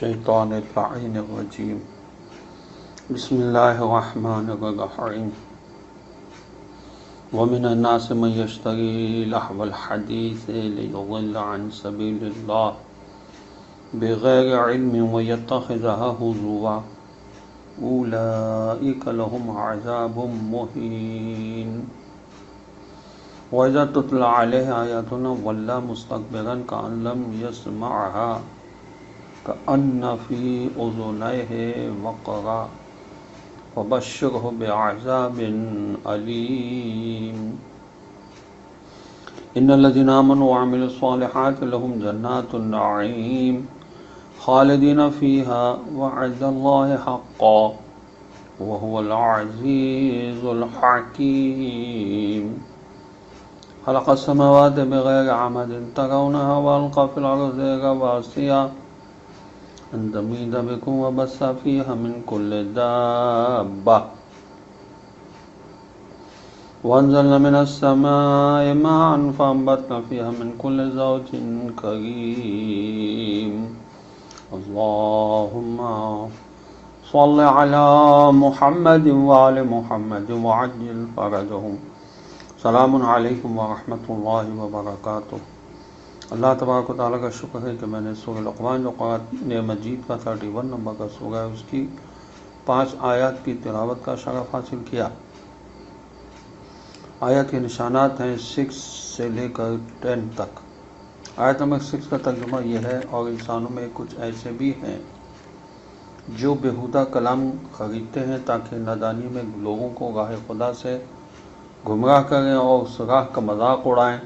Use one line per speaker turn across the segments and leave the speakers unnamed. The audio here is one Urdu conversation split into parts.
الشیطان اللعین الرجیم بسم اللہ الرحمن الرحیم ومن الناس من یشتری لہو الحدیث لیضل عن سبیل اللہ بغیر علم ویتخذها ہزوا اولئک لهم عذاب مہین وَإِذَا تُتْلَى عَلَيْهِ آيَاتُنَا وَلَّى مُسْتَكْبِرًا كَأَن لَّمْ يَسْمَعْهَا كَأَنَّ فِي أُذُنَيْهِ وَقْرًا فَبَشِّرْهُ بِعَذَابٍ أَلِيمٍ إِنَّ الَّذِينَ آمَنُوا وَعَمِلُوا الصَّالِحَاتِ لَهُمْ جَنَّاتُ النَّعِيمِ خَالِدِينَ فِيهَا وَعْدَ اللَّهِ حَقًّا وَهُوَ الْعَزِيزُ الْحَكِيمُ خلق السماوات بغیر عمد ترونها وألقى في الأرض رواسي أن تميد بكم وبث فيها من كل دابة وأنزلنا من السماء ماء فأنبتنا فيها من كل زوج كريم اللهم صل على محمد وآل محمد وعجل فرجهم السلام علیکم ورحمۃ اللہ وبرکاتہ۔ اللہ تبارک و تعالیٰ کا شکر ہے کہ میں نے سورہ لقمان جو قرآن مجید کا 31 نمبر کا سورہ ہے اس کی 5 آیات کی تلاوت کا شرف حاصل کیا۔ آیت کے نشانات ہیں 6 سے لے کر 10 تک۔ آیت نمبر 6 کا ترجمہ یہ ہے: اور انسانوں میں کچھ ایسے بھی ہیں جو بیہودہ کلام خریدتے ہیں تاکہ نادانی میں لوگوں کو راہ خدا سے گمراہ کریں اور اس راہ کا مذاق اڑائیں،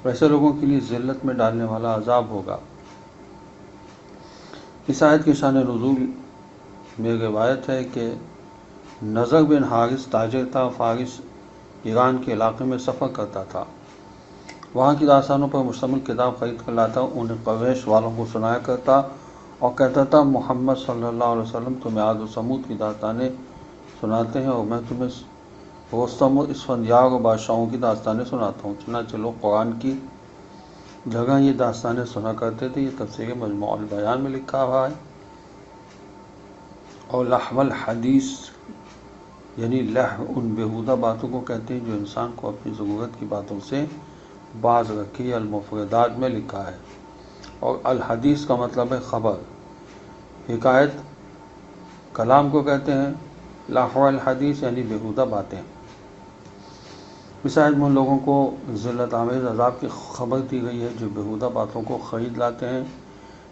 ویسے لوگوں کے لیے ذلت میں ڈالنے والا عذاب ہوگا۔ اس آیت کی شان نزول میں روایت ہے کہ نضر بن حارث تاجر تھا، فارس ایران کے علاقے میں سفر کرتا تھا، وہاں کی داستانوں پر مشتمل کتاب خرید کر لاتا، انہیں قریش والوں کو سنایا کرتا اور کہتا تھا محمد صلی اللہ علیہ وسلم تمہیں عاد و ثمود کی داستانیں سناتے ہیں اور میں تمہیں رستم و اسفندیار و بادشاہوں کی داستانیں سناتا ہوں۔ چنانچہ لوگ قرآن کی جگہ یہ داستانیں سنا کرتے تھے۔ یہ تفسیر مجموع البیان میں لکھا ہوا ہے۔ اور لہو الحدیث یعنی لہو ان بیہودہ باتوں کو کہتے ہیں جو انسان کو اپنی ضرورت کی باتوں سے باز رکھے۔ المفردات میں لکھا ہے۔ اور الحدیث کا مطلب ہے خبر، حکایت کلام کو کہتے ہیں۔ لہو الحدیث یعنی بیہودہ باتیں۔ اس آیت میں ان لوگوں کو ذلت آمیز عذاب کی خبر دی گئی ہے جو بیہودہ باتوں کو خرید لاتے ہیں۔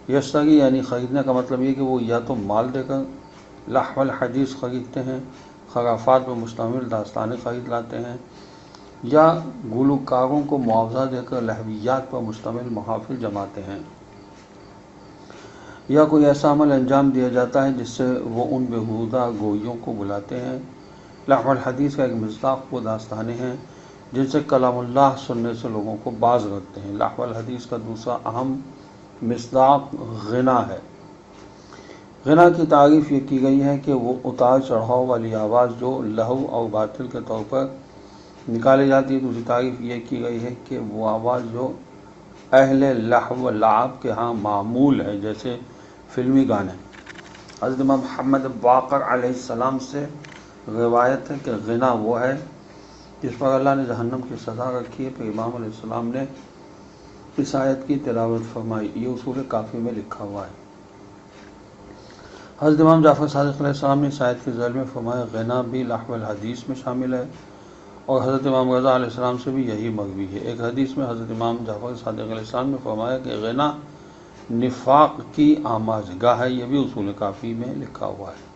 یشتری یعنی خریدنے کا مطلب یہ کہ وہ یا تو مال دے کر لہو الحدیث خریدتے ہیں، خرافات پر مشتمل داستانیں خرید لاتے ہیں، یا گلوکاروں کو معاوضہ دے کر لہویات پر مشتمل محافل جماتے ہیں، یا کوئی ایسا عمل انجام دیا جاتا ہے جس سے وہ ان بیہودہ گوئیوں کو بلاتے ہیں۔ لہو الحدیث کا ایک مصداق وہ داستانیں ہیں جن سے کلام اللہ سننے سے لوگوں کو باز رکھتے ہیں۔ لہو الحدیث کا دوسرا اہم مصداق غنا ہے۔ غنا کی تعریف یہ کی گئی ہے کہ وہ اتار چڑھاؤ والی آواز جو لہو اور باطل کے طور پر نکالی جاتی ہے۔ دوسری تعریف یہ کی گئی ہے کہ وہ آواز جو اہل لہو و لعب کے ہاں معمول ہے، جیسے فلمی گانے۔ حضرت امام محمد باقر علیہ السلام سے روایت ہے کہ غنا وہ ہے جس پر اللہ نے جہنم کی سزا رکھی ہے۔ پھر امام علیہ السلام نے اس آیت کی تلاوت فرمائی۔ یہ اصول کافی میں لکھا ہوا ہے۔ حضرت امام جعفر صادق علیہ السلام نے اس آیت کے ذیل میں فرمایا غنا بھی لہو الحدیث میں شامل ہے، اور حضرت امام رضا علیہ السلام سے بھی یہی مروی ہے۔ ایک حدیث میں حضرت امام جعفر صادق علیہ السلام نے فرمایا کہ غنا نفاق کی آماجگاہ ہے۔ یہ بھی اصول کافی میں لکھا ہوا ہے۔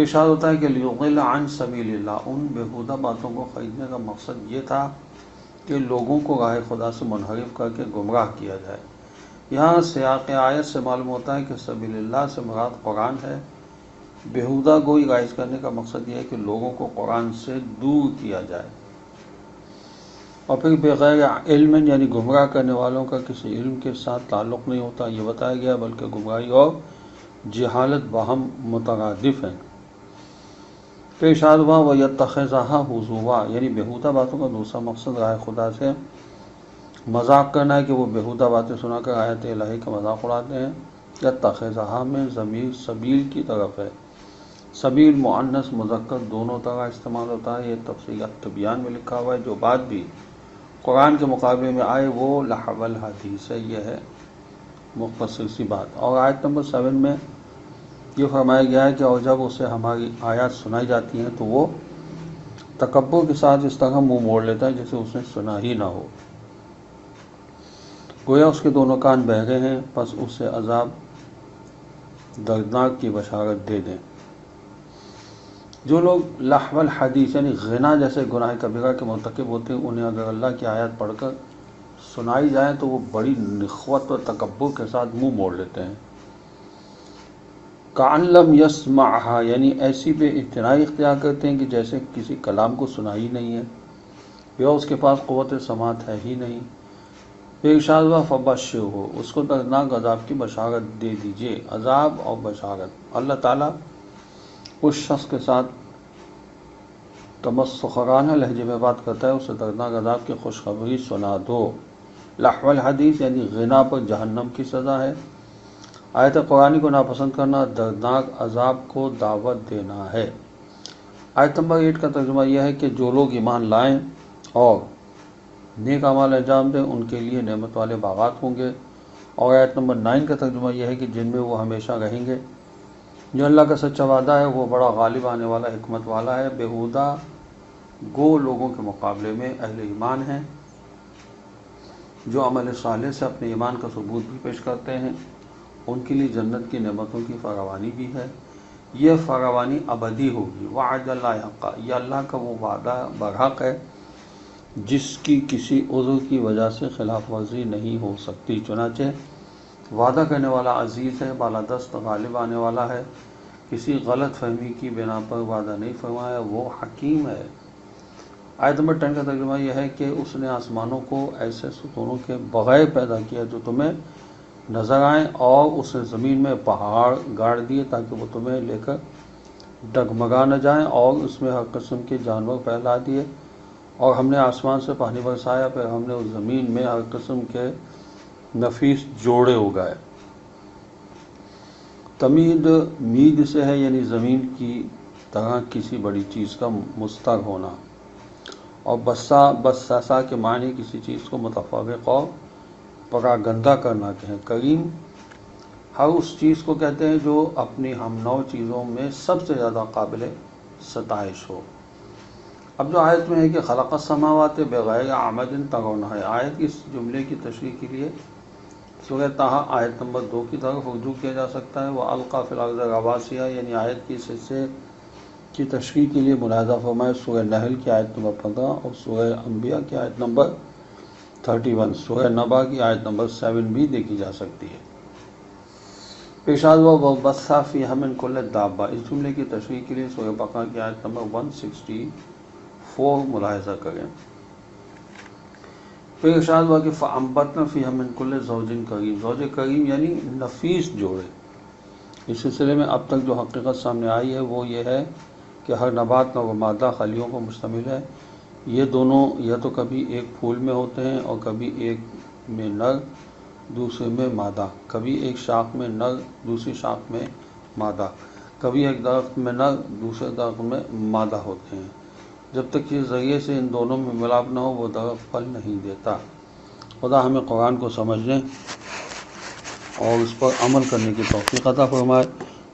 ارشاد ہوتا ہے کہ لیضل عن سبیل اللہ، ان بیہودہ باتوں کو خریدنے کا مقصد یہ تھا کہ لوگوں کو راہ خدا سے منحرف کر کے گمراہ کیا جائے۔ یہاں سیاق آیت سے معلوم ہوتا ہے کہ سبیل اللہ سے مراد قرآن ہے۔ بیہودہ گوئی رائج کرنے کا مقصد یہ ہے کہ لوگوں کو قرآن سے دور کیا جائے، اور پھر بغیر علم یعنی گمراہ کرنے والوں کا کسی علم کے ساتھ تعلق نہیں ہوتا، یہ بتایا گیا، بلکہ گمراہی اور جہالت باہم مترادف ہیں۔ پھر ارشاد ہوا وَيَتَّخِذَهَا هُزُوًا، یعنی بیہودہ باتوں کا دوسرا مقصد راہ خدا سے مذاق کرنا ہے کہ وہ بیہودہ باتیں سنا کر آیت الہی کا مذاق اڑاتے ہیں، یا تخذہا میں ضمیر سبیل کی طرف ہے۔ سبیل مؤنث مذکر دونوں طرح استعمال ہوتا ہے، یہ تفصیلات طبیان میں لکھا ہوا ہے۔ جو بات بھی قرآن کے مقابلے میں آئے وہ لحو الحدیث ہے، یہ ہے مختصر سی بات۔ اور آیت نمبر 7 میں یہ فرمایا گیا ہے کہ اور جب اسے ہماری آیات سنائی جاتی ہیں تو وہ تکبر کے ساتھ اس طرح منہ موڑ لیتا ہے جیسے اس نے سنا ہی نہ ہو، گویا اس کے دونوں کان بہرے ہیں، پس اسے عذاب دردناک کی بشارت دے دیں۔ جو لوگ لحو الحدیث یعنی غنا جیسے گناہ کبیرہ کے مرتکب ہوتے ہیں، انہیں اگر اللہ کی آیات پڑھ کر سنائی جائیں تو وہ بڑی نخوت و تکبر کے ساتھ منہ موڑ لیتے ہیں۔ کأن لم یسمعھا یعنی ایسی بے اعتنائی اختیار کرتے ہیں کہ جیسے کسی کلام کو سنا ہی نہیں ہے، یا اس کے پاس قوت سماعت ہے ہی نہیں۔ پھر ارشاد ہوا فبشرہ، اس کو دردناک عذاب کی بشارت دے دیجئے۔ عذاب اور بشارت، اللہ تعالیٰ اس شخص کے ساتھ تمسخرانہ لہجے میں بات کرتا ہے، اسے دردناک عذاب کی خوشخبری سنا دو۔ لحو الحدیث یعنی غنا پر جہنم کی سزا ہے۔ آیت قرآنی کو ناپسند کرنا دردناک عذاب کو دعوت دینا ہے۔ آیت نمبر 8 کا ترجمہ یہ ہے کہ جو لوگ ایمان لائیں اور نیک اعمال انجام دیں ان کے لیے نعمت والے باغات ہوں گے۔ اور آیت نمبر 9 کا ترجمہ یہ ہے کہ جن میں وہ ہمیشہ رہیں گے۔ جو اللہ کا سچا وعدہ ہے وہ بڑا غالب آنے والا حکمت والا ہے۔ بیہودہ گو لوگوں کے مقابلے میں اہل ایمان ہیں جو عمل صالح سے اپنے ایمان کا ثبوت بھی پیش کرتے ہیں، ان کے لیے جنت کی نعمتوں کی فراوانی بھی ہے، یہ فراوانی ابدی ہوگی۔ وعد اللہ حق، یہ اللہ کا وہ وعدہ برحق ہے جس کی کسی عذر کی وجہ سے خلاف ورزی نہیں ہو سکتی۔ چنانچہ وعدہ کرنے والا عزیز ہے، بالادست غالب آنے والا ہے، کسی غلط فہمی کی بنا پر وعدہ نہیں فرمایا، وہ حکیم ہے۔ آیت نمبر 10 کا ترجمہ یہ ہے کہ اس نے آسمانوں کو ایسے ستونوں کے بغیر پیدا کیا جو تمہیں نظر آئیں، اور اس نے زمین میں پہاڑ گاڑ دیے تاکہ وہ تمہیں لے کر ڈگمگا نہ جائیں، اور اس میں ہر قسم کے جانور پھیلا دیے، اور ہم نے آسمان سے پانی برسایا، پھر ہم نے اس زمین میں ہر قسم کے نفیس جوڑے اگائے۔ تمید مید سے ہے یعنی زمین کی طرح کسی بڑی چیز کا مستر ہونا، اور بساسا کے معنی کسی چیز کو متفوق اور پراگندہ کرنا کہیں۔ کریم ہر اس چیز کو کہتے ہیں جو اپنی ہم نوع چیزوں میں سب سے زیادہ قابل ستائش ہو۔ اب جو آیت میں ہے کہ خلق السماوات بغیر عمد ترونہا، آیت کی اس جملے کی تشریح کے لیے سورہ طٰہٰ آیت نمبر 2 کی طرف رجوع کیا جا سکتا ہے۔ وَأَلْقَىٰ فِي الْأَرْضِ رَوَاسِيَ یعنی آیت کی اس حصے کی تشریح کے لیے ملاحظہ فرمائے سورہ نحل کی آیت نمبر 15 اور سورہ انبیاء کی آیت نمبر 31، سورہ نبا کی آیت نمبر 7 بھی دیکھی جا سکتی ہے۔ ارشاد ہوا وَبَثَّ فِيهَا مِن كُلِّ دَابَّةٍ، اس جملے کی تشریح کے لیے سورہ بقرہ کی آیت نمبر 164 ملاحظہ کریں۔ پھر ارشاد ہوا کہ فَأَنبَتْنَا فِيهَا مِن كُلِّ زَوْجٍ کریم، زوج کریم یعنی نفیس جوڑے۔ اس سلسلے میں اب تک جو حقیقت سامنے آئی ہے وہ یہ ہے کہ ہر نبات نر و مادہ خلیوں پر مشتمل ہے، یہ دونوں یا تو کبھی ایک پھول میں ہوتے ہیں اور کبھی ایک میں نر دوسرے میں مادہ، کبھی ایک شاخ میں نر دوسری شاخ میں مادہ، کبھی ایک درخت میں نر دوسرے درخت میں مادہ ہوتے ہیں۔ جب تک یہ ذریعے سے ان دونوں میں ملاپ نہ ہو وہ درخت پھل نہیں دیتا۔ خدا ہمیں قرآن کو سمجھنے اور اس پر عمل کرنے کی توفیق عطا فرمائے۔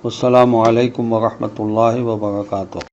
السلام علیکم ورحمۃ اللہ وبرکاتہ۔